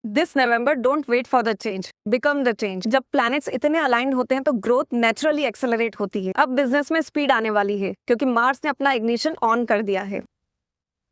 This November don't wait for the change, become the change. जब planets इतने aligned होते हैं तो ग्रोथ नेचुरली एक्सेलरेट होती है। अब बिजनेस में स्पीड आने वाली है क्योंकि मार्स ने अपना इग्निशन ऑन कर दिया है।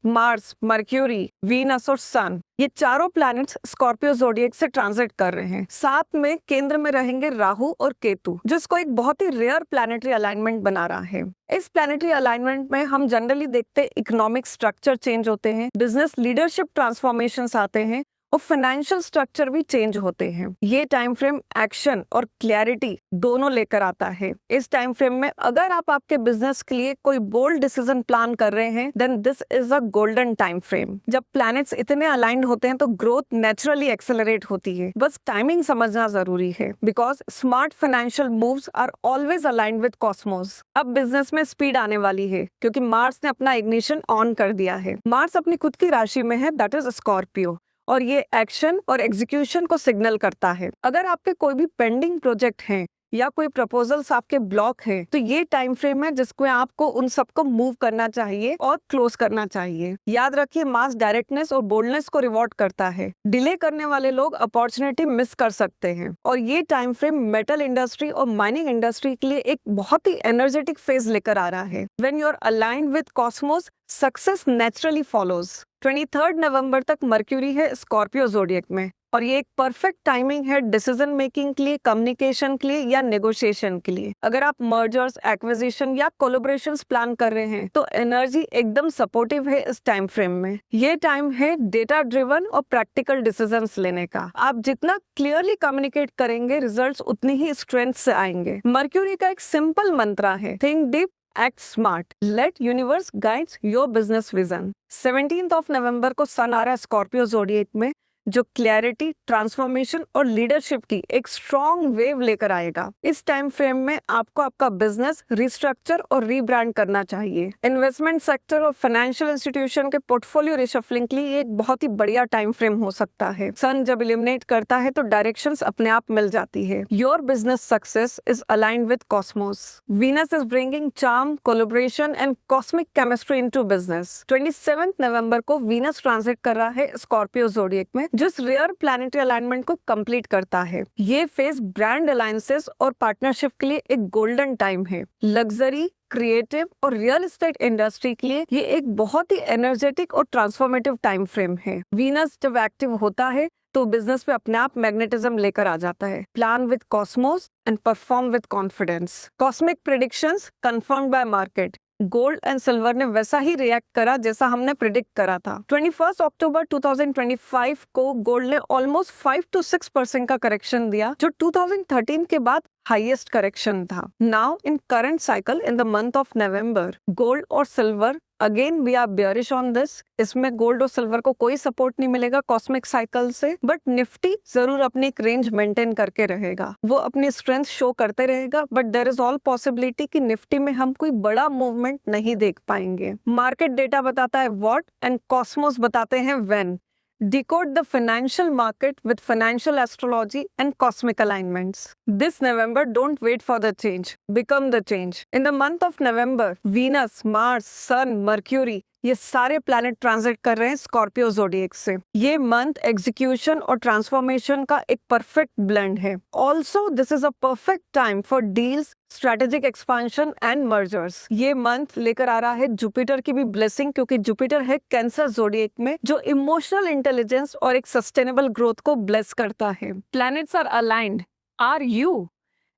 मार्स, मर्क्यूरी, वीनस और सन, ये चारों प्लैनेट्स स्कॉर्पियो ज़ोडिएक से ट्रांजिट कर रहे हैं। साथ में केंद्र में रहेंगे राहु और केतु, जिसको एक बहुत ही रेयर प्लैनेटरी अलाइनमेंट बना रहा है। इस प्लैनेटरी अलाइनमेंट में हम जनरली देखते इकोनॉमिक स्ट्रक्चर चेंज होते हैं, बिजनेस लीडरशिप ट्रांसफॉर्मेशंस आते हैं और फाइनेंशियल स्ट्रक्चर भी चेंज होते हैं। ये टाइम फ्रेम एक्शन और क्लैरिटी दोनों लेकर आता है। इस टाइम फ्रेम में अगर आप आपके बिजनेस के लिए कोई बोल्ड डिसीजन प्लान कर रहे हैं, then this is a golden time frame. जब प्लैनेट्स इतने अलाइंड होते हैं तो ग्रोथ नेचुरली एक्सेलरेट होती है। बस टाइमिंग समझना जरूरी है, because smart financial moves are always aligned with cosmos. अब बिजनेस में स्पीड आने वाली है क्योंकि मार्स ने अपना इग्निशन ऑन कर दिया है। मार्स अपनी खुद की राशि में है, दैट इज स्कॉर्पियो, और ये एक्शन और एग्जीक्यूशन को सिग्नल करता है। अगर आपके कोई भी पेंडिंग प्रोजेक्ट हैं या कोई प्रपोजल्स आपके ब्लॉक हैं, तो ये टाइम फ्रेम है जिसको आपको उन सबको मूव करना चाहिए और क्लोज करना चाहिए। याद रखिए, मास डायरेक्टनेस और बोल्डनेस को रिवॉर्ड करता है। डिले करने वाले लोग अपॉर्चुनिटी मिस कर सकते हैं। और ये टाइम फ्रेम मेटल इंडस्ट्री और माइनिंग इंडस्ट्री के लिए एक बहुत ही एनर्जेटिक फेज लेकर आ रहा है। When you are aligned with cosmos, success naturally follows. 23 नवंबर तक मर्क्यूरी है स्कॉर्पियो ज़ोडिएक में, और ये एक परफेक्ट टाइमिंग है डिसीजन मेकिंग के लिए, कम्युनिकेशन के लिए या नेगोशिएशन के लिए। अगर आप मर्जर्स, एक्विजिशन या कोलैबोरेशंस प्लान कर रहे हैं तो एनर्जी एकदम सपोर्टिव है इस टाइम फ्रेम में। ये टाइम है डेटा ड्रिवन और प्रैक्टिकल डिसीजंस लेने का। आप जितना क्लियरली कम्युनिकेट करेंगे, रिजल्ट्स उतनी ही स्ट्रेंथ से आएंगे। मर्क्यूरी का एक सिंपल मंत्र है, think deep, act smart, let universe guides your business vision. 17 नवंबर को सन आ रहा है स्कॉर्पियो ज़ोडिएक में, जो क्लैरिटी, ट्रांसफॉर्मेशन और लीडरशिप की एक स्ट्रॉन्ग वेव लेकर आएगा। इस टाइम फ्रेम में आपको आपका बिजनेस रिस्ट्रक्चर और रीब्रांड करना चाहिए। इन्वेस्टमेंट सेक्टर और फाइनेंशियल इंस्टीट्यूशन के पोर्टफोलियो रिशफलिंग के लिए एक बहुत ही बढ़िया टाइम फ्रेम हो सकता है। सन जब इलिमिनेट करता है तो डायरेक्शंस अपने आप मिल जाती है। Your business success is aligned with Cosmos. Venus is bringing charm, collaboration and cosmic chemistry into business. 27 नवंबर को वीनस ट्रांजिट कर रहा है स्कॉर्पियो ज़ोडिएक में, जो इस रेयर प्लैनेटरी अलाइनमेंट को कंप्लीट करता है। ये फेज ब्रांड अलायंसेस और पार्टनरशिप के लिए एक गोल्डन टाइम है। लग्जरी, क्रिएटिव और रियल एस्टेट इंडस्ट्री के लिए ये एक बहुत ही एनर्जेटिक और ट्रांसफॉर्मेटिव टाइम फ्रेम है। वीनस जब एक्टिव होता है तो बिजनेस पे अपने आप मैग्नेटिज्म लेकर आ जाता है। Plan with Cosmos and perform with confidence. Cosmic predictions confirmed bye market. Gold and silver ने वैसा ही रिएक्ट करा जैसा हमने प्रिडिक्ट करा था। 21 अक्टूबर 2025 को गोल्ड ने ऑलमोस्ट 5 to 6% का करेक्शन दिया, जो 2013 के बाद हाईएस्ट करेक्शन था। Now in current cycle in the month of November, gold और silver again we are bearish on this. इसमें गोल्ड और सिल्वर को कोई सपोर्ट नहीं मिलेगा कॉस्मिक साइकिल से, बट निफ्टी जरूर अपनी एक रेंज मेंटेन करके रहेगा। वो अपनी स्ट्रेंथ शो करते रहेगा, but there is all possibility कि निफ्टी में हम कोई बड़ा मूवमेंट नहीं देख पाएंगे। मार्केट डेटा बताता है व्हाट एंड कॉस्मोस बताते हैं when. Decode the financial market with financial astrology and cosmic alignments. This November, don't wait for the change. Become the change. In the month of November, Venus, Mars, Sun, Mercury, ये सारे planet transit कर रहे हैं Scorpio zodiac से। ये month execution और transformation का एक परफेक्ट ब्लेंड है। Also this is a perfect time for deals, strategic expansion and mergers. ये मंथ लेकर आ रहा है जुपिटर की भी ब्लेसिंग, क्योंकि जुपिटर है कैंसर ज़ोडिएक में, जो इमोशनल इंटेलिजेंस और एक सस्टेनेबल ग्रोथ को ब्लेस करता है। Planets are aligned. Are you?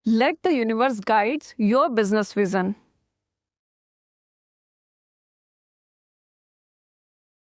Let the universe guides your business vision.